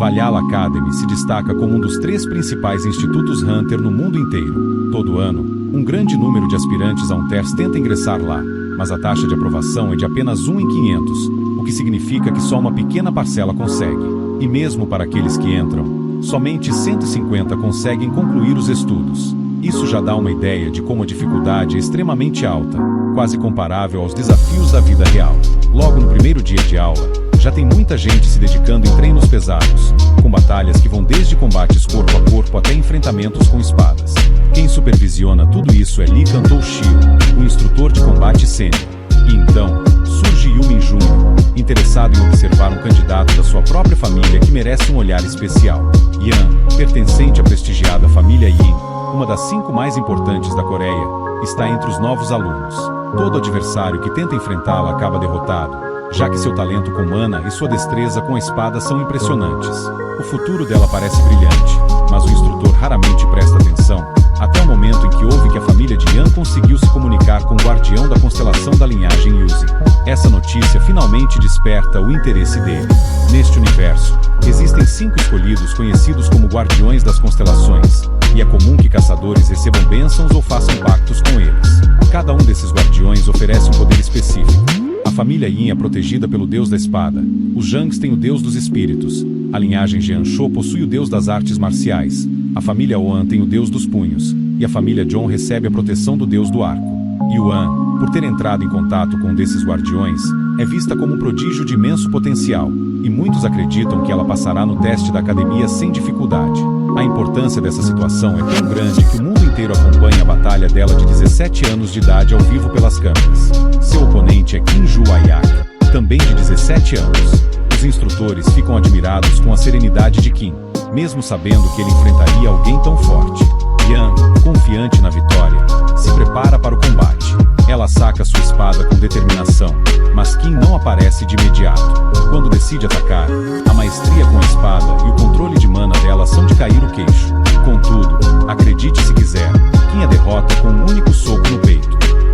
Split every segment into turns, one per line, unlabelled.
Valhalla Academy se destaca como um dos 3 principais institutos Hunter no mundo inteiro. Todo ano, um grande número de aspirantes a um TERS tenta ingressar lá, mas a taxa de aprovação é de apenas 1 em 500, o que significa que só uma pequena parcela consegue. E mesmo para aqueles que entram, somente 150 conseguem concluir os estudos. Isso já dá uma ideia de como a dificuldade é extremamente alta, quase comparável aos desafios da vida real. Logo no primeiro dia de aula, já tem muita gente se dedicando em treinos pesados, com batalhas que vão desde combates corpo a corpo até enfrentamentos com espadas. Quem supervisiona tudo isso é Lee Kantou-shiro, o instrutor de combate sênior. E então, surge Yumin Jr., interessado em observar um candidato da sua própria família que merece um olhar especial. Yan, pertencente à prestigiada família Yin, uma das 5 mais importantes da Coreia, está entre os novos alunos. Todo adversário que tenta enfrentá-la acaba derrotado, já que seu talento com mana e sua destreza com a espada são impressionantes. O futuro dela parece brilhante, mas o instrutor raramente presta atenção, até o momento em que ouve que a família de Yan conseguiu se comunicar com o guardião da constelação da linhagem Yuzi. Essa notícia finalmente desperta o interesse dele. Neste universo, existem 5 escolhidos conhecidos como guardiões das constelações, e é comum que caçadores recebam bênçãos ou façam pactos com eles. Cada um desses guardiões oferece um poder específico. A família Yin é protegida pelo deus da espada, os Jangs têm o deus dos espíritos, a linhagem Jianshou possui o deus das artes marciais, a família Oan tem o deus dos punhos, e a família John recebe a proteção do deus do arco. Yuan, por ter entrado em contato com um desses guardiões, é vista como um prodígio de imenso potencial, e muitos acreditam que ela passará no teste da academia sem dificuldade. A importância dessa situação é tão grande que o mundo inteiro acompanha a batalha dela de 17 anos de idade ao vivo pelas câmeras. Seu oponente é Kim Ju-ayak, também de 17 anos. Os instrutores ficam admirados com a serenidade de Kim, mesmo sabendo que ele enfrentaria alguém tão forte. Yan, confiante na vitória, se prepara para o combate. Ela saca sua espada com determinação, mas Kim não aparece de imediato. Quando decide atacar, a maestria com a espada e o controle de mana dela são de cair o queixo. Contudo, acredite se quiser, Kim a derrota com um único soco no peito.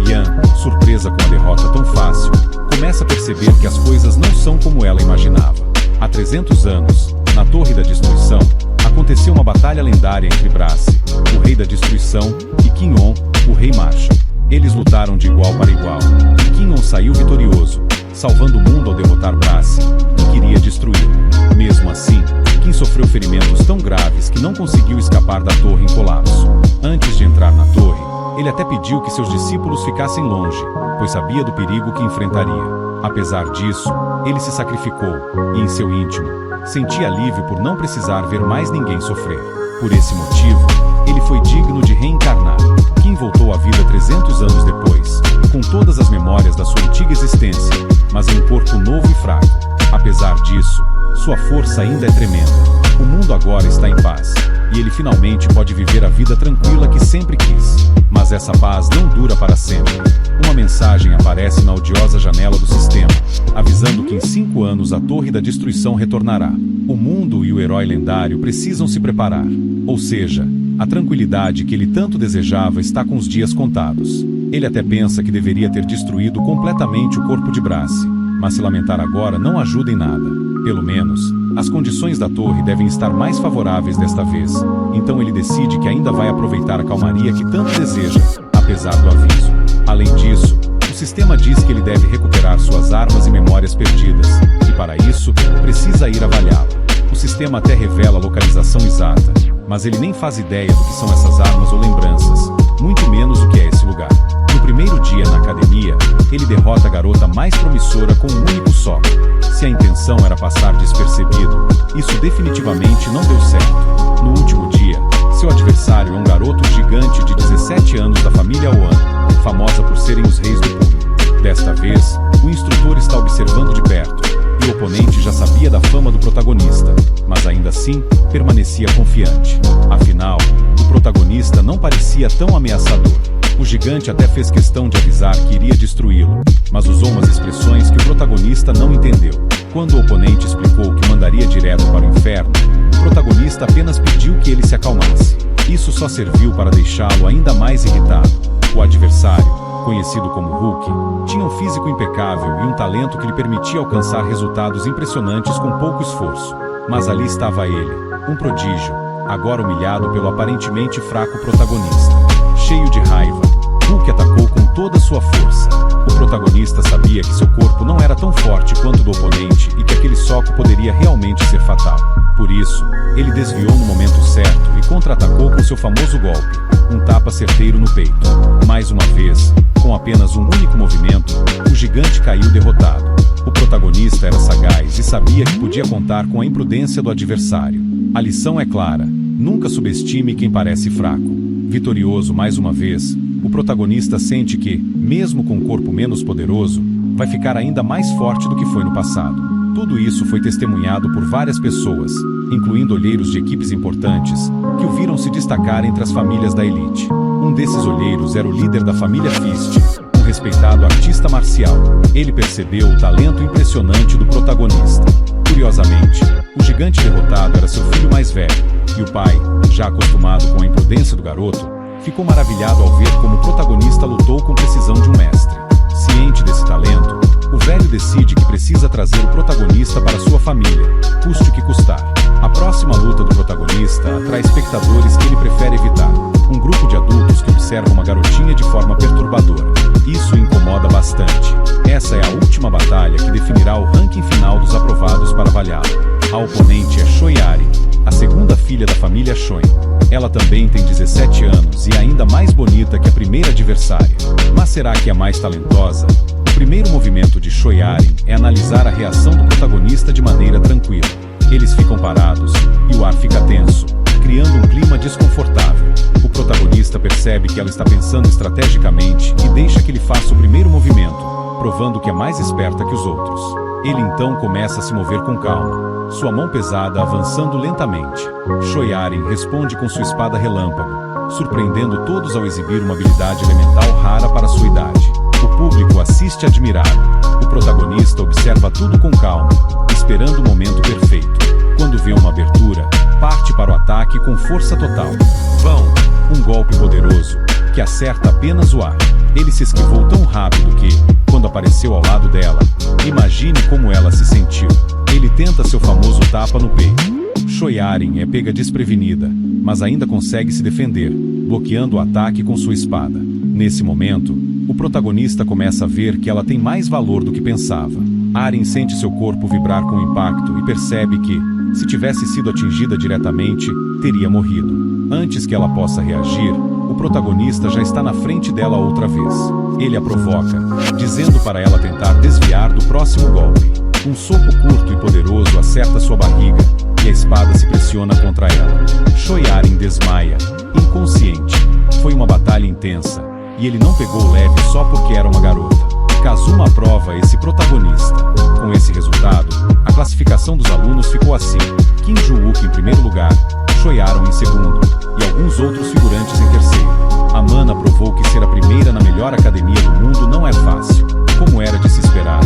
Yan, surpresa com a derrota tão fácil, começa a perceber que as coisas não são como ela imaginava. Há 300 anos, na Torre da Destruição, aconteceu uma batalha lendária entre Brace, o Rei da Destruição, e Kim-on, o Rei Marshal. Eles lutaram de igual para igual, e Kim-on saiu vitorioso, salvando o mundo ao derrotar Brace, que queria destruí-lo. Mesmo assim, Kim sofreu ferimentos tão graves que não conseguiu escapar da torre em colapso. Antes de entrar na torre, ele até pediu que seus discípulos ficassem longe, pois sabia do perigo que enfrentaria. Apesar disso, ele se sacrificou, e em seu íntimo, sentia alívio por não precisar ver mais ninguém sofrer. Por esse motivo, ele foi digno de reencarnar. Kim voltou à vida 300 anos depois, com todas as memórias da sua antiga existência, mas em um corpo novo e fraco. Apesar disso, sua força ainda é tremenda. O mundo agora está em paz, e ele finalmente pode viver a vida tranquila que sempre quis. Mas essa paz não dura para sempre. Uma mensagem aparece na odiosa janela do sistema, avisando que em 5 anos a Torre da Destruição retornará. O mundo e o herói lendário precisam se preparar. Ou seja, a tranquilidade que ele tanto desejava está com os dias contados. Ele até pensa que deveria ter destruído completamente o corpo de Brace, mas se lamentar agora não ajuda em nada. Pelo menos, as condições da torre devem estar mais favoráveis desta vez, então ele decide que ainda vai aproveitar a calmaria que tanto deseja, apesar do aviso. Além disso, o sistema diz que ele deve recuperar suas armas e memórias perdidas, e para isso, precisa ir a Valhalla. O sistema até revela a localização exata, mas ele nem faz ideia do que são essas armas ou lembranças, muito menos o que é esse lugar. No primeiro dia na academia, ele derrota a garota mais promissora com um único soco. Se a intenção era passar despercebido, isso definitivamente não deu certo. No último dia, seu adversário é um garoto gigante de 17 anos da família Oan, famosa por serem os reis do punho. Desta vez, o instrutor está observando de perto, e o oponente já sabia da fama do protagonista, mas ainda assim, permanecia confiante. Afinal, o protagonista não parecia tão ameaçador. O gigante até fez questão de avisar que iria destruí-lo, mas usou umas expressões que o protagonista não entendeu. Quando o oponente explicou que mandaria direto para o inferno, o protagonista apenas pediu que ele se acalmasse. Isso só serviu para deixá-lo ainda mais irritado. O adversário, conhecido como Hulk, tinha um físico impecável e um talento que lhe permitia alcançar resultados impressionantes com pouco esforço. Mas ali estava ele, um prodígio, agora humilhado pelo aparentemente fraco protagonista. Cheio de raiva, Hulk atacou com toda sua força. O protagonista sabia que seu corpo não era tão forte quanto o do oponente e que aquele soco poderia realmente ser fatal. Por isso, ele desviou no momento certo e contra-atacou com seu famoso golpe, um tapa certeiro no peito. Mais uma vez, com apenas um único movimento, o gigante caiu derrotado. O protagonista era sagaz e sabia que podia contar com a imprudência do adversário. A lição é clara: nunca subestime quem parece fraco. Vitorioso mais uma vez, o protagonista sente que, mesmo com um corpo menos poderoso, vai ficar ainda mais forte do que foi no passado. Tudo isso foi testemunhado por várias pessoas, incluindo olheiros de equipes importantes, que o viram se destacar entre as famílias da elite. Um desses olheiros era o líder da família Fist, um respeitado artista marcial. Ele percebeu o talento impressionante do protagonista. Curiosamente, o gigante derrotado era seu filho mais velho, e o pai, já acostumado com a imprudência do garoto, ficou maravilhado ao ver como o protagonista lutou com precisão de um mestre. Ciente desse talento, o velho decide que precisa trazer o protagonista para sua família, custe o que custar. A próxima luta do protagonista atrai espectadores que ele prefere evitar. Um grupo de adultos que observa uma garotinha de forma perturbadora. Isso o incomoda bastante. Essa é a última batalha que definirá o ranking final dos aprovados para avaliá-lo. A oponente é Shoyari, a segunda filha da família Shoin. Ela também tem 17 anos e ainda mais bonita que a primeira adversária. Mas será que é mais talentosa? O primeiro movimento de Shoyari é analisar a reação do protagonista de maneira tranquila. Eles ficam parados e o ar fica tenso, criando um clima desconfortável. O protagonista percebe que ela está pensando estrategicamente e deixa que ele faça o primeiro movimento, provando que é mais esperta que os outros. Ele então começa a se mover com calma, sua mão pesada avançando lentamente. Shoyari responde com sua espada relâmpago, surpreendendo todos ao exibir uma habilidade elemental rara para sua idade. O público assiste admirado. O protagonista observa tudo com calma, esperando o momento perfeito. Quando vê uma abertura, parte para o ataque com força total. Vão! Um golpe poderoso, que acerta apenas o ar. Ele se esquivou tão rápido que, quando apareceu ao lado dela, imagine como ela se sentiu. Ele tenta seu famoso tapa no peito. Shoyari é pega desprevenida, mas ainda consegue se defender, bloqueando o ataque com sua espada. Nesse momento, o protagonista começa a ver que ela tem mais valor do que pensava. Aren sente seu corpo vibrar com o impacto e percebe que, se tivesse sido atingida diretamente, teria morrido. Antes que ela possa reagir, o protagonista já está na frente dela outra vez. Ele a provoca, dizendo para ela tentar desviar do próximo golpe. Um soco curto e poderoso acerta sua barriga, e a espada se pressiona contra ela. Shoyari desmaia, inconsciente. Foi uma batalha intensa, e ele não pegou leve só porque era uma garota. Kazuma aprova esse protagonista. Com esse resultado, a classificação dos alunos ficou assim: Kim Ju-wook em primeiro lugar, Shoyari em segundo, e alguns outros figurantes em terceiro. A Mana provou que ser a primeira na melhor academia do mundo não é fácil. Como era de se esperar,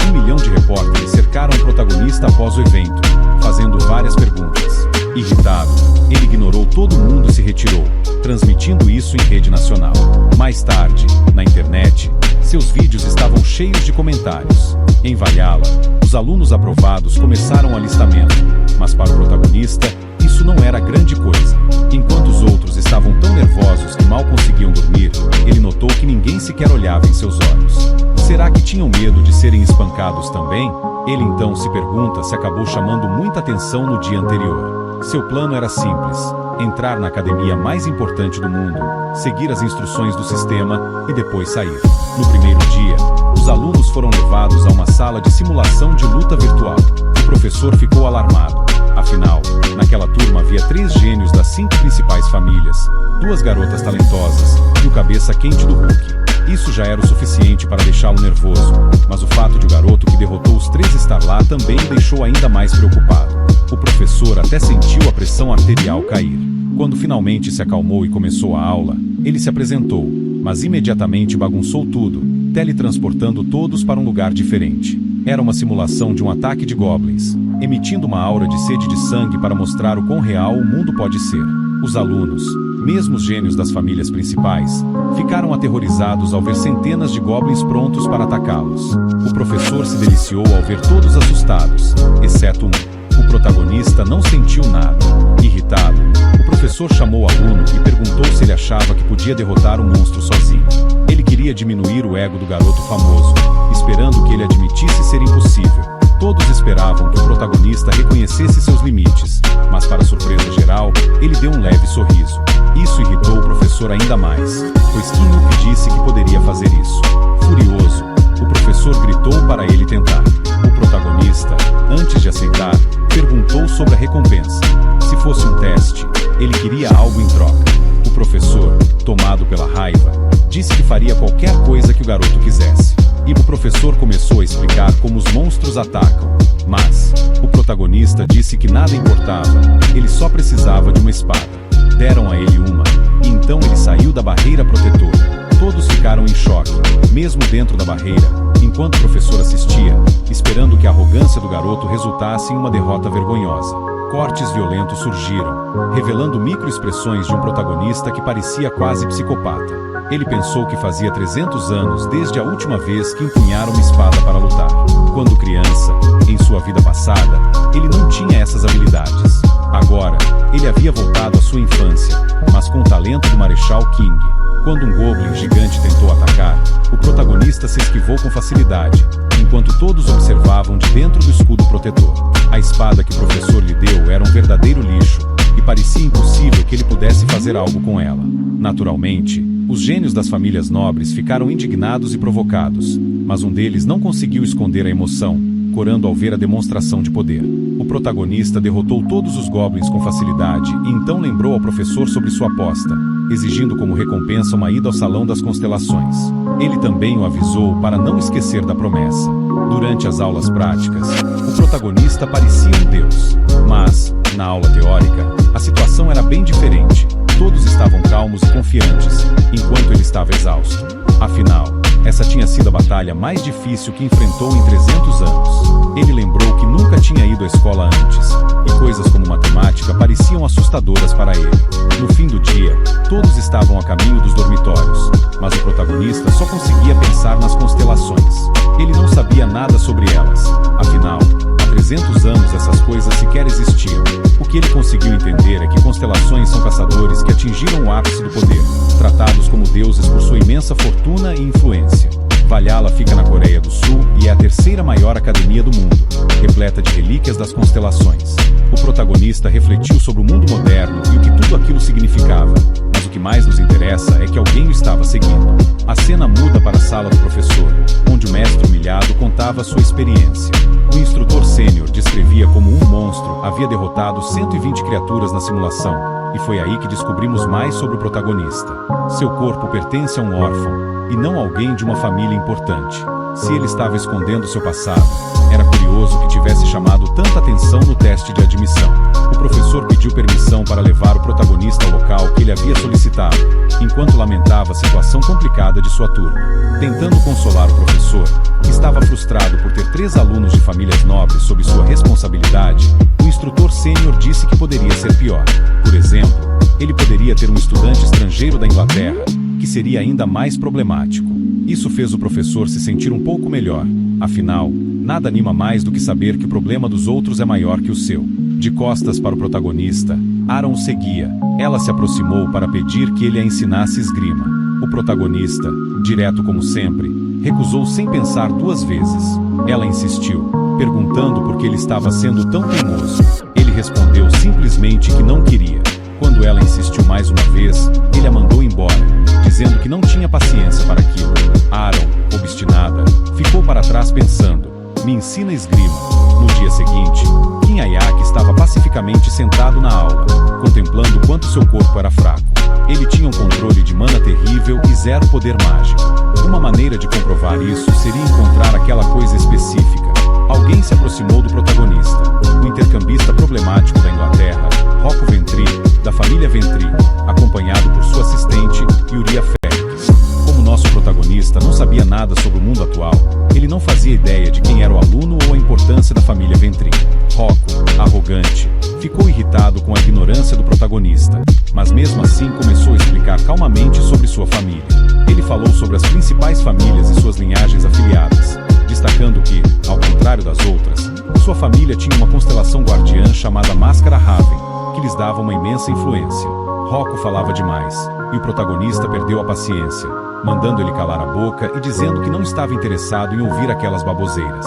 1 milhão de repórteres cercaram o protagonista após o evento, fazendo várias perguntas. Irritado, ele ignorou todo mundo e se retirou, transmitindo isso em rede nacional. Mais tarde, na internet, seus vídeos estavam cheios de comentários. Em Valhalla, os alunos aprovados começaram o alistamento, mas para o protagonista, isso não era grande coisa. Enquanto os outros estavam tão nervosos que mal conseguiam dormir, ele notou que ninguém sequer olhava em seus olhos. Será que tinham medo de serem espancados também? Ele então se pergunta se acabou chamando muita atenção no dia anterior. Seu plano era simples: entrar na academia mais importante do mundo, seguir as instruções do sistema e depois sair. No primeiro dia, os alunos foram levados a uma sala de simulação de luta virtual. O professor ficou alarmado. Afinal, naquela turma havia 3 gênios das 5 principais famílias, 2 garotas talentosas e o cabeça quente do Hulk. Isso já era o suficiente para deixá-lo nervoso, mas o fato de o garoto que derrotou os 3 estar lá também o deixou ainda mais preocupado. O professor até sentiu a pressão arterial cair. Quando finalmente se acalmou e começou a aula, ele se apresentou, mas imediatamente bagunçou tudo, teletransportando todos para um lugar diferente. Era uma simulação de um ataque de goblins, emitindo uma aura de sede de sangue para mostrar o quão real o mundo pode ser. Os alunos, mesmo os gênios das famílias principais, ficaram aterrorizados ao ver centenas de goblins prontos para atacá-los. O professor se deliciou ao ver todos assustados, exceto um. O protagonista não sentiu nada. Irritado, o professor chamou o aluno e perguntou se ele achava que podia derrotar o monstro sozinho. Ele queria diminuir o ego do garoto famoso, esperando que ele admitisse ser impossível. Todos esperavam que o protagonista reconhecesse seus limites, mas para surpresa geral, ele deu um leve sorriso. Isso irritou o professor ainda mais, pois Kim Nuke disse que poderia fazer isso. Furioso, o professor gritou para ele tentar. O protagonista, antes de aceitar, perguntou sobre a recompensa. Se fosse um teste, ele queria algo em troca. O professor, tomado pela raiva, disse que faria qualquer coisa que o garoto quisesse. E o professor começou a explicar como os monstros atacam. Mas o protagonista disse que nada importava, ele só precisava de uma espada. Deram a ele uma, e então ele saiu da barreira protetora. Todos ficaram em choque, mesmo dentro da barreira, enquanto o professor assistia, esperando que a arrogância do garoto resultasse em uma derrota vergonhosa. Cortes violentos surgiram, revelando microexpressões de um protagonista que parecia quase psicopata. Ele pensou que fazia 300 anos desde a última vez que empunhara uma espada para lutar. Quando criança, em sua vida passada, ele não tinha essas habilidades. Agora, ele havia voltado à sua infância, mas com o talento do Marechal King. Quando um goblin gigante tentou atacar, o protagonista se esquivou com facilidade, enquanto todos observavam de dentro do escudo protetor. A espada que o professor lhe deu era um verdadeiro lixo, e parecia impossível que ele pudesse fazer algo com ela. Naturalmente, os gênios das famílias nobres ficaram indignados e provocados, mas um deles não conseguiu esconder a emoção, corando ao ver a demonstração de poder. O protagonista derrotou todos os goblins com facilidade e então lembrou ao professor sobre sua aposta, exigindo como recompensa uma ida ao Salão das Constelações. Ele também o avisou para não esquecer da promessa. Durante as aulas práticas, o protagonista parecia um deus. Mas, na aula teórica, a situação era bem diferente. Todos estavam calmos e confiantes, enquanto ele estava exausto. Afinal, essa tinha sido a batalha mais difícil que enfrentou em 300 anos. Ele lembrou que nunca tinha ido à escola antes, e coisas como matemática pareciam assustadoras para ele. No fim do dia, todos estavam a caminho dos dormitórios, mas o protagonista só conseguia pensar nas constelações. Ele não sabia nada sobre elas. Afinal, há 300 anos essas coisas sequer existiam. O que ele conseguiu entender é que constelações são caçadores que atingiram o ápice do poder, tratados como deuses por sua imensa fortuna e influência. Valhalla fica na Coreia do Sul e é a terceira maior academia do mundo, repleta de relíquias das constelações. O protagonista refletiu sobre o mundo moderno e o que tudo aquilo significava, mas o que mais nos interessa é que alguém o estava seguindo. A cena muda para a sala do professor, onde o mestre humilhado contava sua experiência. O instrutor sênior descrevia como um monstro havia derrotado 120 criaturas na simulação, e foi aí que descobrimos mais sobre o protagonista. Seu corpo pertence a um órfão, e não alguém de uma família importante. Se ele estava escondendo seu passado, era curioso que tivesse chamado tanta atenção no teste de admissão. O professor pediu permissão para levar o protagonista ao local que ele havia solicitado, enquanto lamentava a situação complicada de sua turma. Tentando consolar o professor, que estava frustrado por ter 3 alunos de famílias nobres sob sua responsabilidade, o instrutor sênior disse que poderia ser pior. Por exemplo, ele poderia ter um estudante estrangeiro da Inglaterra, que seria ainda mais problemático. Isso fez o professor se sentir um pouco melhor. Afinal, nada anima mais do que saber que o problema dos outros é maior que o seu. De costas para o protagonista, Aaron o seguia. Ela se aproximou para pedir que ele a ensinasse esgrima. O protagonista, direto como sempre, recusou sem pensar 2 vezes. Ela insistiu, perguntando por que ele estava sendo tão teimoso. Ele respondeu simplesmente que não queria. Quando ela insistiu mais uma vez, ele a mandou embora, dizendo que não tinha paciência para aquilo. Aaron, obstinada, ficou para trás pensando, me ensina esgrima. No dia seguinte, Kim Ayaki estava pacificamente sentado na aula, contemplando quanto seu corpo era fraco. Ele tinha um controle de mana terrível e 0 poder mágico. Uma maneira de comprovar isso seria encontrar aquela coisa específica. Alguém se aproximou do protagonista, o intercambista problemático da Inglaterra, Rocco Ventri, da família Ventri, acompanhado por sua assistente, Yuria Félix. Como nosso protagonista não sabia nada sobre o mundo atual, ele não fazia ideia de quem era o aluno ou a importância da família Ventri. Rocco, arrogante, ficou irritado com a ignorância do protagonista, mas mesmo assim começou a explicar calmamente sobre sua família. Ele falou sobre as principais famílias e suas linhagens afiliadas, destacando que, ao contrário das outras, Sua família tinha uma constelação guardiã chamada Máscara Raven, que lhes dava uma imensa influência. Rocco falava demais, e o protagonista perdeu a paciência, mandando ele calar a boca e dizendo que não estava interessado em ouvir aquelas baboseiras.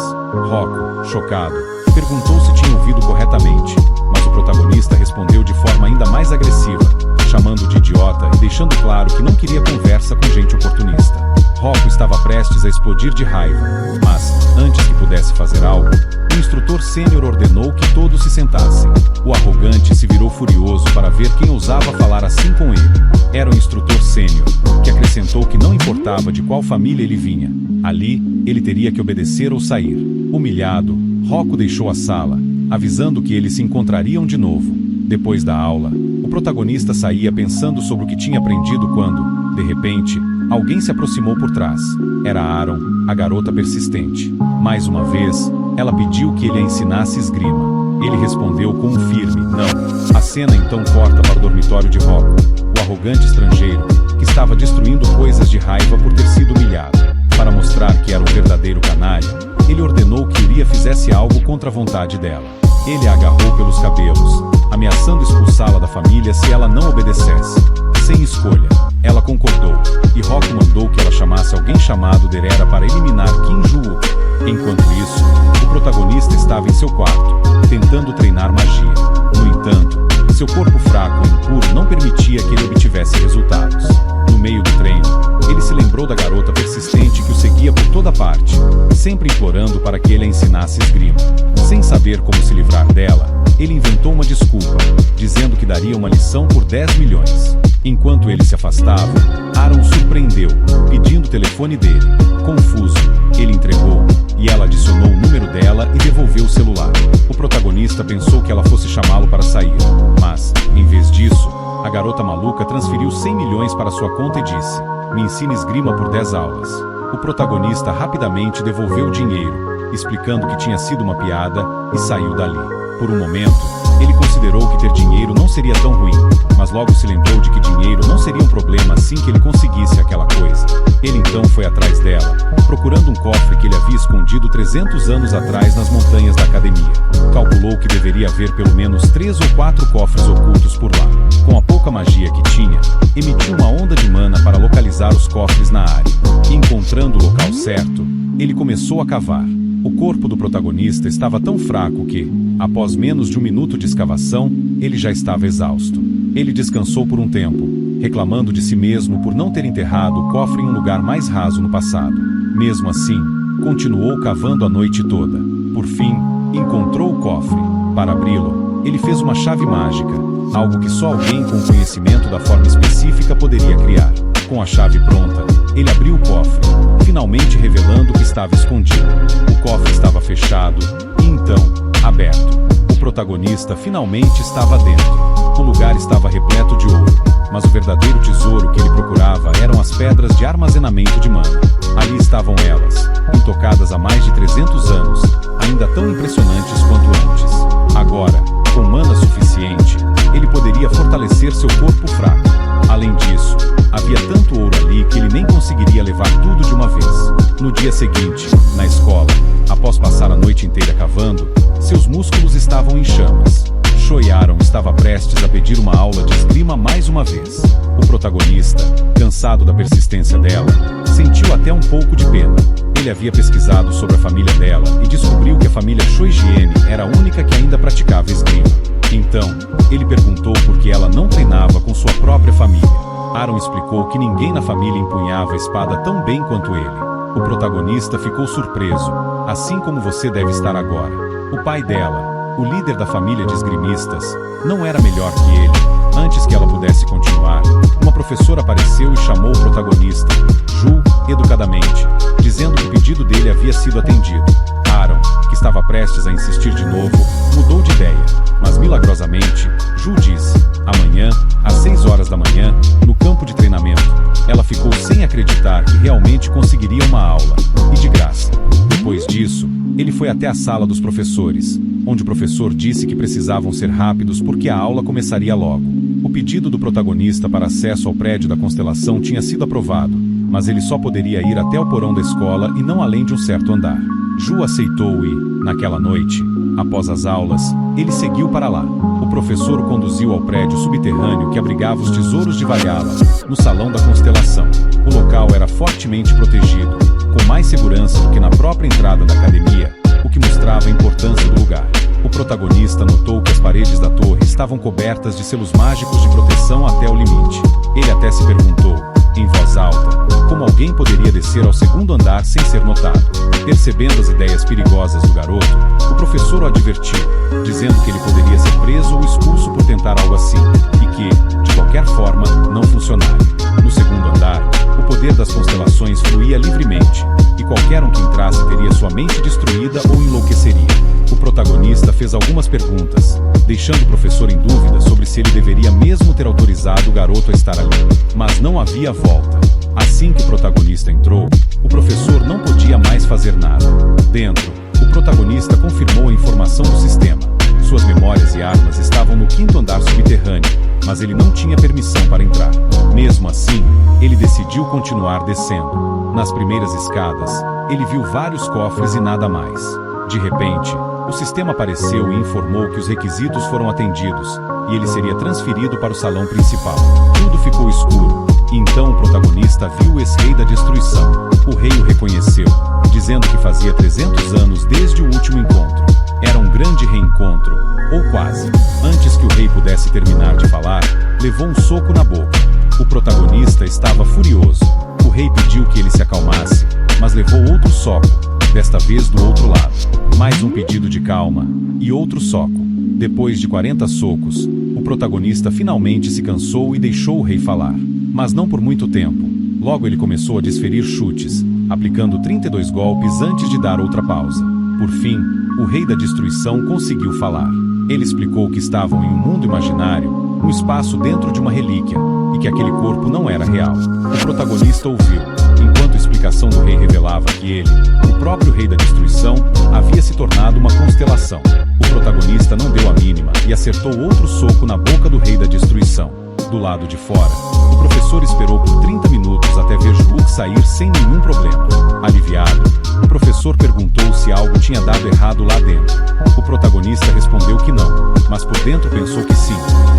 Rocco, chocado, perguntou se tinha ouvido corretamente, mas o protagonista respondeu de forma ainda mais agressiva, chamando de idiota e deixando claro que não queria conversa com gente oportunista. Rocco estava prestes a explodir de raiva, mas, antes que pudesse fazer algo, o instrutor sênior ordenou que todos se sentassem. O arrogante se virou furioso para ver quem ousava falar assim com ele. Era o instrutor sênior, que acrescentou que não importava de qual família ele vinha. Ali, ele teria que obedecer ou sair. Humilhado, Rocco deixou a sala, avisando que eles se encontrariam de novo. Depois da aula, o protagonista saía pensando sobre o que tinha aprendido quando, de repente, alguém se aproximou por trás. Era Aaron, a garota persistente. Mais uma vez, ela pediu que ele a ensinasse esgrima. Ele respondeu com um firme não. A cena então corta para o dormitório de Rocco, o arrogante estrangeiro, que estava destruindo coisas de raiva por ter sido humilhado. Para mostrar que era um verdadeiro canalha, ele ordenou que Iria fizesse algo contra a vontade dela. Ele a agarrou pelos cabelos, ameaçando expulsá-la da família se ela não obedecesse. Sem escolha, ela concordou, e Rocco mandou que ela chamasse alguém chamado Derera para eliminar Kim Ju-wook. Enquanto isso, o protagonista estava em seu quarto, tentando treinar magia. No entanto, seu corpo fraco e impuro não permitia que ele obtivesse resultados. No meio do treino, ele se lembrou da garota persistente que o seguia por toda parte, sempre implorando para que ele a ensinasse esgrima. Sem saber como se livrar dela, ele inventou uma desculpa, dizendo que daria uma lição por 10 milhões. Enquanto ele se afastava, Aaron o surpreendeu, pedindo o telefone dele. Confuso, ele entregou, e ela adicionou o número dela e devolveu o celular. O protagonista pensou que ela fosse chamá-lo para sair, mas, em vez disso, a garota maluca transferiu 100 milhões para sua conta e disse: "Me ensine esgrima por 10 aulas." O protagonista rapidamente devolveu o dinheiro, explicando que tinha sido uma piada, e saiu dali. Por um momento, ele considerou que ter dinheiro não seria tão ruim, mas logo se lembrou de que dinheiro não seria um problema assim que ele conseguisse aquela coisa. Ele então foi atrás dela, procurando um cofre que ele havia escondido 300 anos atrás nas montanhas da academia. Calculou que deveria haver pelo menos 3 ou 4 cofres ocultos por lá. Com a pouca magia que tinha, emitiu uma onda de mana para localizar os cofres na área. E encontrando o local certo, ele começou a cavar. O corpo do protagonista estava tão fraco que, após menos de 1 minuto de escavação, ele já estava exausto. Ele descansou por um tempo, reclamando de si mesmo por não ter enterrado o cofre em um lugar mais raso no passado. Mesmo assim, continuou cavando a noite toda. Por fim, encontrou o cofre. Para abri-lo, ele fez uma chave mágica, algo que só alguém com conhecimento da forma específica poderia criar. Com a chave pronta, ele abriu o cofre, finalmente revelando o que estava escondido. O cofre estava fechado, e então, aberto. O protagonista finalmente estava dentro. O lugar estava repleto de ouro, mas o verdadeiro tesouro que ele procurava eram as pedras de armazenamento de mana. Ali estavam elas, intocadas há mais de 300 anos, ainda tão impressionantes quanto antes. Agora, com mana suficiente, ele poderia fortalecer seu corpo fraco. Além disso, havia tanto ouro ali que ele nem conseguiria levar tudo de uma vez. No dia seguinte, na escola, após passar a noite inteira cavando, seus músculos estavam em chamas. Sho Aaron estava prestes a pedir uma aula de esgrima mais uma vez. O protagonista, cansado da persistência dela, sentiu até um pouco de pena. Ele havia pesquisado sobre a família dela e descobriu que a família Shoijiene era a única que ainda praticava esgrima. Então, ele perguntou por que ela não treinava com sua própria família. Aaron explicou que ninguém na família empunhava a espada tão bem quanto ele. O protagonista ficou surpreso, assim como você deve estar agora. O pai dela, o líder da família de esgrimistas, não era melhor que ele. Antes que ela pudesse continuar, uma professora apareceu e chamou o protagonista, Ju, educadamente, dizendo que o pedido dele havia sido atendido. Aaron, que estava prestes a insistir de novo, mudou de ideia, mas milagrosamente, Ju disse: "Amanhã, às 6 horas da manhã, no campo de treinamento." Ela ficou sem acreditar que realmente conseguiria uma aula, e de graça. Depois disso, ele foi até a sala dos professores, onde o professor disse que precisavam ser rápidos porque a aula começaria logo. O pedido do protagonista para acesso ao prédio da constelação tinha sido aprovado, mas ele só poderia ir até o porão da escola e não além de um certo andar. Ju aceitou e, naquela noite, Após as aulas, ele seguiu para lá. O professor o conduziu ao prédio subterrâneo que abrigava os tesouros de Valhalla, no Salão da Constelação. O local era fortemente protegido, com mais segurança do que na própria entrada da academia, o que mostrava a importância do lugar. O protagonista notou que as paredes da torre estavam cobertas de selos mágicos de proteção até o limite. Ele até se perguntou, em voz alta, como alguém poderia descer ao segundo andar sem ser notado. Percebendo as ideias perigosas do garoto, o professor o advertiu, dizendo que ele poderia ser preso ou expulso por tentar algo assim, e que, de qualquer forma, não funcionaria. No segundo andar, o poder das constelações fluía livremente, e qualquer um que entrasse teria sua mente destruída ou enlouqueceria. O protagonista fez algumas perguntas, deixando o professor em dúvida sobre se ele deveria mesmo ter autorizado o garoto a estar ali. Mas não havia volta. Assim que o protagonista entrou, o professor não podia mais fazer nada. Dentro, o protagonista confirmou a informação do sistema. Suas memórias e armas estavam no 5º andar subterrâneo, mas ele não tinha permissão para entrar. Mesmo assim, ele decidiu continuar descendo. Nas primeiras escadas, ele viu vários cofres e nada mais. De repente, o sistema apareceu e informou que os requisitos foram atendidos, e ele seria transferido para o salão principal. Tudo ficou escuro, e então o protagonista viu o ex-rei da destruição. O rei o reconheceu, dizendo que fazia 300 anos desde o último encontro. Era um grande reencontro, ou quase. Antes que o rei pudesse terminar de falar, levou um soco na boca. O protagonista estava furioso. O rei pediu que ele se acalmasse, mas levou outro soco, desta vez do outro lado. Mais um pedido de calma, e outro soco. Depois de 40 socos, o protagonista finalmente se cansou e deixou o rei falar. Mas não por muito tempo. Logo ele começou a desferir chutes, aplicando 32 golpes antes de dar outra pausa. Por fim, o rei da destruição conseguiu falar. Ele explicou que estavam em um mundo imaginário, um espaço dentro de uma relíquia, e que aquele corpo não era real. O protagonista ouviu, enquanto a explicação do rei revelava que ele, o próprio rei da destruição, havia se tornado uma constelação. O protagonista não deu a mínima e acertou outro soco na boca do rei da destruição. Do lado de fora, o professor esperou por 30 minutos até ver Juluk sair sem nenhum problema. Aliviado, o professor perguntou se algo tinha dado errado lá dentro. O protagonista respondeu que não, mas por dentro pensou que sim,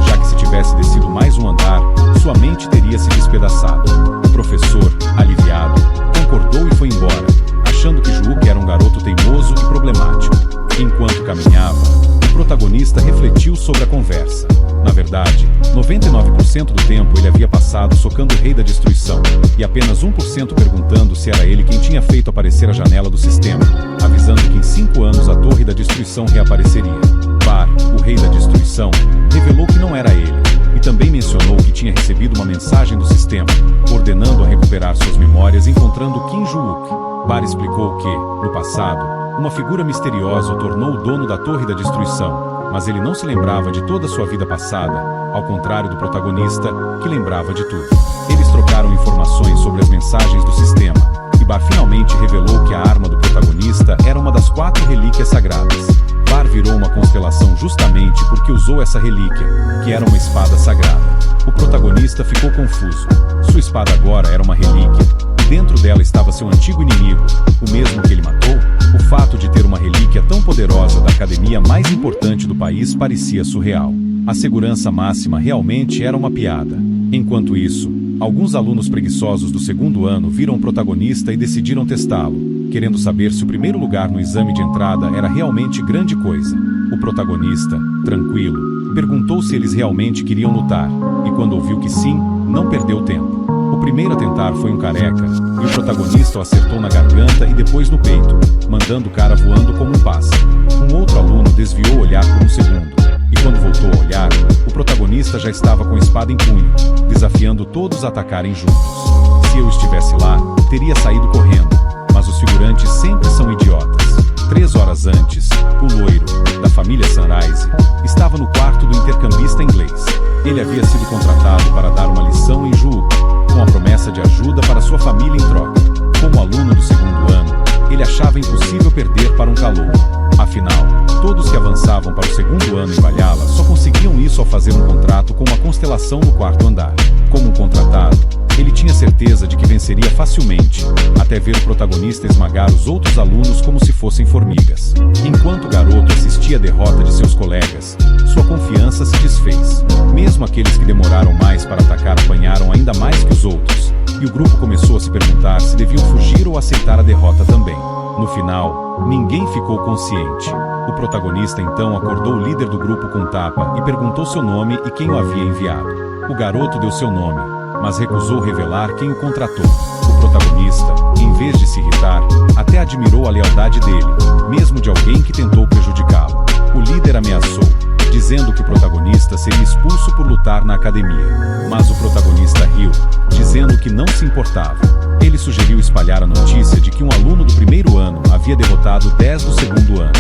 já que se tivesse descido mais um andar, sua mente teria se despedaçado. O professor, aliviado, concordou e foi embora, achando que Juluk era um garoto teimoso e problemático. Enquanto caminhava, o protagonista refletiu sobre a conversa. Na verdade, 99% do tempo ele havia passado socando o rei da destruição, e apenas 1% perguntando se era ele quem tinha feito aparecer a janela do sistema, avisando que em 5 anos a torre da destruição reapareceria. Bar, o rei da destruição, revelou que não era ele, e também mencionou que tinha recebido uma mensagem do sistema, ordenando a recuperar suas memórias encontrando Kim Juluk. Bar explicou que, no passado, uma figura misteriosa o tornou o dono da torre da destruição, mas ele não se lembrava de toda a sua vida passada, ao contrário do protagonista, que lembrava de tudo. Eles trocaram informações sobre as mensagens do sistema, e Bar finalmente revelou que a arma do protagonista era uma das 4 relíquias sagradas. Bar virou uma constelação justamente porque usou essa relíquia, que era uma espada sagrada. O protagonista ficou confuso. Sua espada agora era uma relíquia, e dentro dela estava seu antigo inimigo, o mesmo que ele matou. O fato de ter uma relíquia tão poderosa da academia mais importante do país parecia surreal. A segurança máxima realmente era uma piada. Enquanto isso, alguns alunos preguiçosos do 2º ano viram o protagonista e decidiram testá-lo, querendo saber se o primeiro lugar no exame de entrada era realmente grande coisa. O protagonista, tranquilo, perguntou se eles realmente queriam lutar, e quando ouviu que sim, não perdeu tempo. O primeiro a tentar foi um careca, e o protagonista o acertou na garganta e depois no peito, mandando o cara voando como um pássaro. Um outro aluno desviou o olhar por um segundo, e quando voltou a olhar, o protagonista já estava com a espada em punho, desafiando todos a atacarem juntos. Se eu estivesse lá, teria saído correndo, mas os figurantes sempre são idiotas. 3 horas antes, o loiro, da família Sunrise, estava no quarto do intercambista inglês. Ele havia sido contratado para dar uma lição em Juluk, com a promessa de ajuda para sua família em troca. Como aluno do 2º ano, ele achava impossível perder para um calouro. Afinal, todos que avançavam para o 2º ano em Valhalla só conseguiam isso ao fazer um contrato com uma constelação no 4º andar. Como um contratado, Ele tinha certeza de que venceria facilmente, até ver o protagonista esmagar os outros alunos como se fossem formigas. Enquanto o garoto assistia à derrota de seus colegas, sua confiança se desfez. Mesmo aqueles que demoraram mais para atacar apanharam ainda mais que os outros, e o grupo começou a se perguntar se deviam fugir ou aceitar a derrota também. No final, ninguém ficou consciente. O protagonista então acordou o líder do grupo com um tapa e perguntou seu nome e quem o havia enviado. O garoto deu seu nome, mas recusou revelar quem o contratou. O protagonista, em vez de se irritar, até admirou a lealdade dele, mesmo de alguém que tentou prejudicá-lo. O líder ameaçou, dizendo que o protagonista seria expulso por lutar na academia. Mas o protagonista riu, dizendo que não se importava. Ele sugeriu espalhar a notícia de que um aluno do primeiro ano havia derrotado 10 do segundo ano.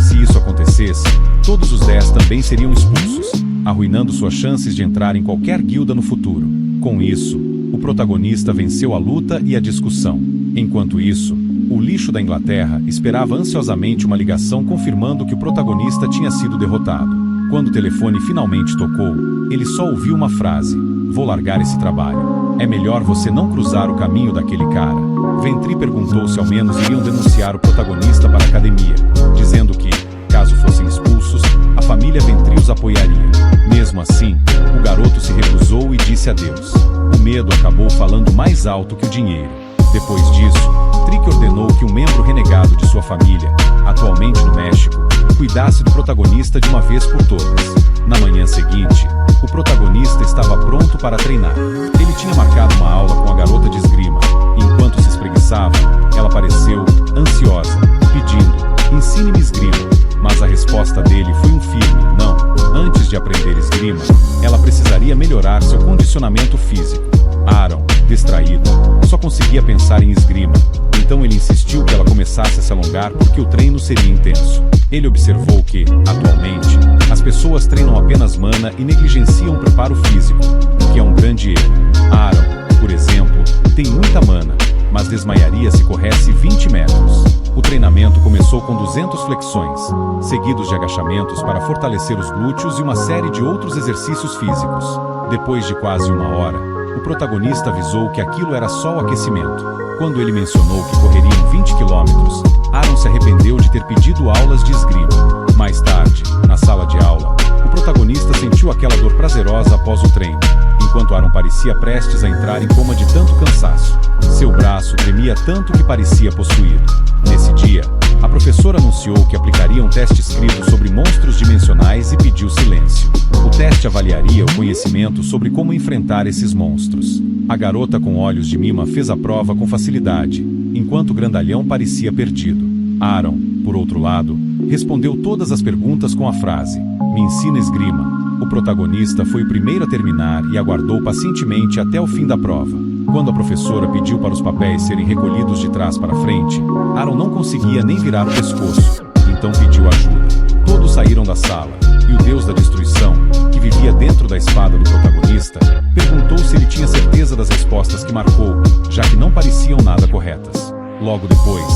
Se isso acontecesse, todos os 10 também seriam expulsos, arruinando suas chances de entrar em qualquer guilda no futuro. Com isso, o protagonista venceu a luta e a discussão. Enquanto isso, o lixo da Inglaterra esperava ansiosamente uma ligação confirmando que o protagonista tinha sido derrotado. Quando o telefone finalmente tocou, ele só ouviu uma frase: "Vou largar esse trabalho. É melhor você não cruzar o caminho daquele cara." Ventri perguntou se ao menos iriam denunciar o protagonista para a academia, dizendo que, caso fossem expulsos, a família Ventri os apoiaria. Mesmo assim, o garoto se recusou e disse adeus. O medo acabou falando mais alto que o dinheiro. Depois disso, Trick ordenou que um membro renegado de sua família, atualmente no México, cuidasse do protagonista de uma vez por todas. Na manhã seguinte, o protagonista estava pronto para treinar. Ele tinha marcado uma aula com a garota de esgrima, e enquanto se espreguiçava, ela pareceu ansiosa, pedindo: "Ensine-me esgrima." Mas a resposta dele foi um firme não. Antes de aprender esgrima, ela precisaria melhorar seu condicionamento físico. Aaron, distraído, só conseguia pensar em esgrima, então ele insistiu que ela começasse a se alongar porque o treino seria intenso. Ele observou que, atualmente, as pessoas treinam apenas mana e negligenciam o preparo físico, o que é um grande erro. Aaron, por exemplo, tem muita mana, mas desmaiaria se corresse 20 metros. O treinamento começou com 200 flexões, seguidos de agachamentos para fortalecer os glúteos e uma série de outros exercícios físicos. Depois de quase uma hora, o protagonista avisou que aquilo era só o aquecimento. Quando ele mencionou que correriam 20 quilômetros, Aaron se arrependeu de ter pedido aulas de esgrima. Mais tarde, na sala de aula, o protagonista sentiu aquela dor prazerosa após o treino, enquanto Aaron parecia prestes a entrar em coma de tanto cansaço. Seu braço tremia tanto que parecia possuído. Nesse dia, a professora anunciou que aplicaria um teste escrito sobre monstros dimensionais e pediu silêncio. O teste avaliaria o conhecimento sobre como enfrentar esses monstros. A garota com olhos de mima fez a prova com facilidade, enquanto o grandalhão parecia perdido. Aaron, por outro lado, respondeu todas as perguntas com a frase: "Me ensina esgrima." O protagonista foi o primeiro a terminar e aguardou pacientemente até o fim da prova. Quando a professora pediu para os papéis serem recolhidos de trás para frente, Aaron não conseguia nem virar o pescoço, então pediu ajuda. Todos saíram da sala, e o deus da destruição, que vivia dentro da espada do protagonista, perguntou se ele tinha certeza das respostas que marcou, já que não pareciam nada corretas. Logo depois,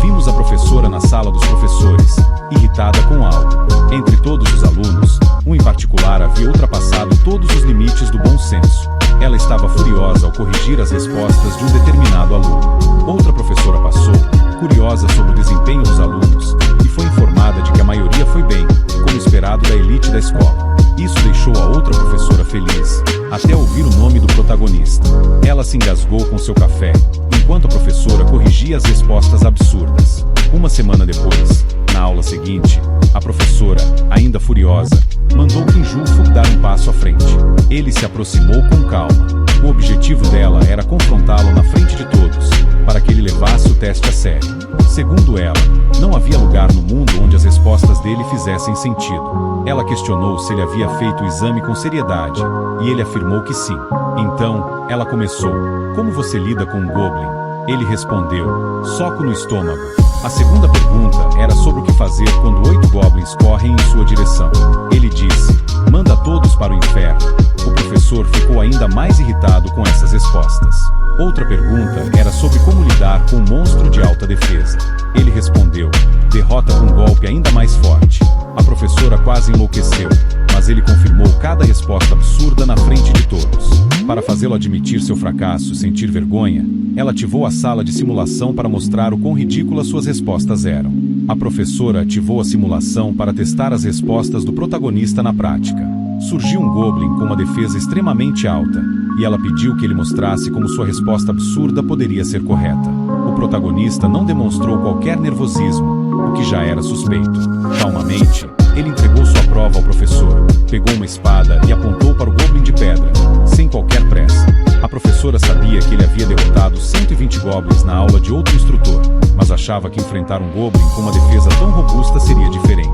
vimos a professora na sala dos professores, irritada com algo. Entre todos os alunos, um em particular havia ultrapassado todos os limites do bom senso. Ela estava furiosa ao corrigir as respostas de um determinado aluno. Outra professora passou, curiosa sobre o desempenho dos alunos, e foi informada de que a maioria foi bem, como esperado da elite da escola. Isso deixou a outra professora feliz, até ouvir o nome do protagonista. Ela se engasgou com seu café, enquanto a professora corrigia as respostas absurdas. Uma semana depois, na aula seguinte, a professora, ainda furiosa, mandou Kinjufo dar um passo à frente. Ele se aproximou com calma. O objetivo dela era confrontá-lo na frente de todos, para que ele levasse o teste a sério. Segundo ela, não havia lugar no mundo onde as respostas dele fizessem sentido. Ela questionou se ele havia feito o exame com seriedade, e ele afirmou que sim. Então, ela começou: "Como você lida com um goblin?" Ele respondeu: "Soco no estômago." A segunda pergunta era sobre o que fazer quando 8 goblins correm em sua direção. Ele disse: "Manda todos para o inferno." O professor ficou ainda mais irritado com essas respostas. Outra pergunta era sobre como lidar com um monstro de alta defesa. Ele respondeu: "Derrota com um golpe ainda mais forte." A professora quase enlouqueceu, mas ele confirmou cada resposta absurda na frente de todos. Para fazê-lo admitir seu fracasso e sentir vergonha, ela ativou a sala de simulação para mostrar o quão ridículas suas respostas eram. A professora ativou a simulação para testar as respostas do protagonista na prática. Surgiu um Goblin com uma defesa extremamente alta, e ela pediu que ele mostrasse como sua resposta absurda poderia ser correta. O protagonista não demonstrou qualquer nervosismo, o que já era suspeito. Calmamente, ele entregou sua prova ao professor, pegou uma espada e apontou para o Goblin de pedra, sem qualquer pressa. A professora sabia que ele havia derrotado 120 Goblins na aula de outro instrutor, mas achava que enfrentar um Goblin com uma defesa tão robusta seria diferente.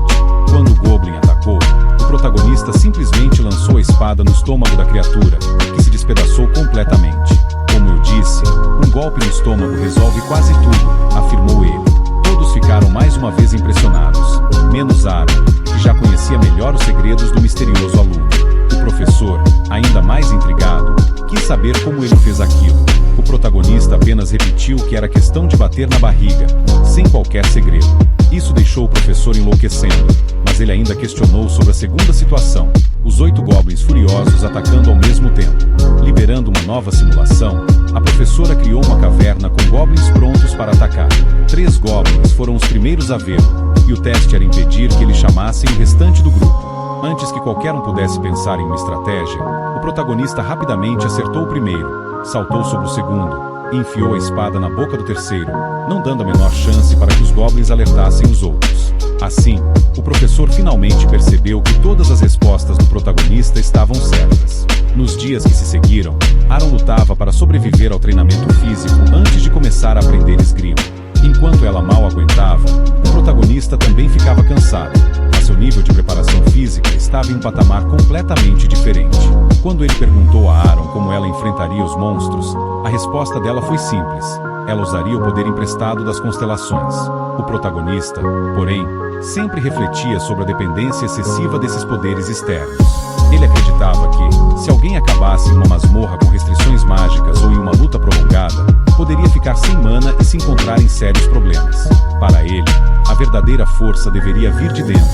Quando o Goblin atacou, o protagonista simplesmente lançou a espada no estômago da criatura, que se despedaçou completamente. Como eu disse, um golpe no estômago resolve quase tudo, afirmou ele. Todos ficaram mais uma vez impressionados, menos Aaron, que já conhecia melhor os segredos do misterioso aluno. O professor, ainda mais intrigado, quis saber como ele fez aquilo. O protagonista apenas repetiu que era questão de bater na barriga, sem qualquer segredo. Isso deixou o professor enlouquecendo, mas ele ainda questionou sobre a segunda situação: os 8 Goblins furiosos atacando ao mesmo tempo. Liberando uma nova simulação, a professora criou uma caverna com Goblins prontos para atacar. 3 Goblins foram os primeiros a vê-lo, e o teste era impedir que eles chamassem o restante do grupo. Antes que qualquer um pudesse pensar em uma estratégia, o protagonista rapidamente acertou o primeiro, saltou sobre o segundo e enfiou a espada na boca do terceiro, não dando a menor chance para que os Goblins alertassem os outros. Assim, o professor finalmente percebeu que todas as respostas do protagonista estavam certas. Nos dias que se seguiram, Aaron lutava para sobreviver ao treinamento físico antes de começar a aprender esgrima. Enquanto ela mal aguentava, o protagonista também ficava cansado, mas seu nível de preparação física estava em um patamar completamente diferente. Quando ele perguntou a Aaron como ela enfrentaria os monstros, a resposta dela foi simples: ela usaria o poder emprestado das constelações. O protagonista, porém, sempre refletia sobre a dependência excessiva desses poderes externos. Ele acreditava que, se alguém acabasse em uma masmorra com restrições mágicas ou em uma luta prolongada, poderia ficar sem mana e se encontrar em sérios problemas. Para ele, a verdadeira força deveria vir de dentro,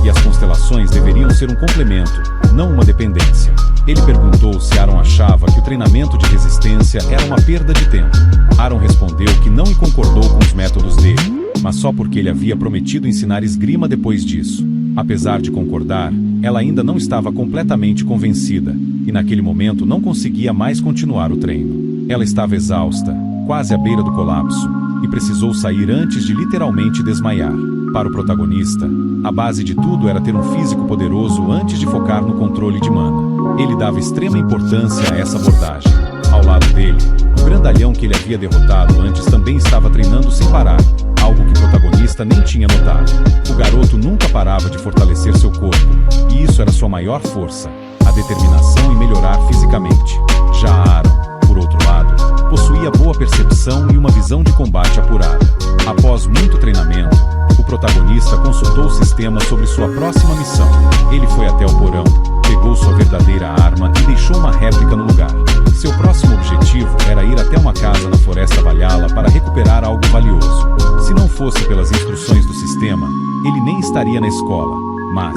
e as constelações deveriam ser um complemento, não uma dependência. Ele perguntou se Aaron achava que o treinamento de resistência era uma perda de tempo. Aaron respondeu que não e concordou com os métodos dele, mas só porque ele havia prometido ensinar esgrima depois disso. Apesar de concordar, ela ainda não estava completamente convencida, e naquele momento não conseguia mais continuar o treino. Ela estava exausta, quase à beira do colapso, e precisou sair antes de literalmente desmaiar. Para o protagonista, a base de tudo era ter um físico poderoso antes de focar no controle de mana. Ele dava extrema importância a essa abordagem. Ao lado dele, o grandalhão que ele havia derrotado antes também estava treinando sem parar, algo que o protagonista nem tinha notado. O garoto nunca parava de fortalecer seu corpo, e isso era sua maior força, a determinação em melhorar fisicamente. Já Aaron, por outro lado, possuía boa percepção e uma visão de combate apurada. Após muito treinamento, o protagonista consultou o sistema sobre sua próxima missão. Ele foi até o porão, pegou sua verdadeira arma e deixou uma réplica no lugar. Seu próximo objetivo era ir até uma casa na Floresta Valhalla para recuperar algo valioso. Se não fosse pelas instruções do sistema, ele nem estaria na escola. Mas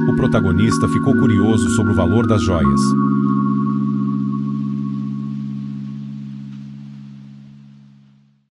o protagonista ficou curioso sobre o valor das joias.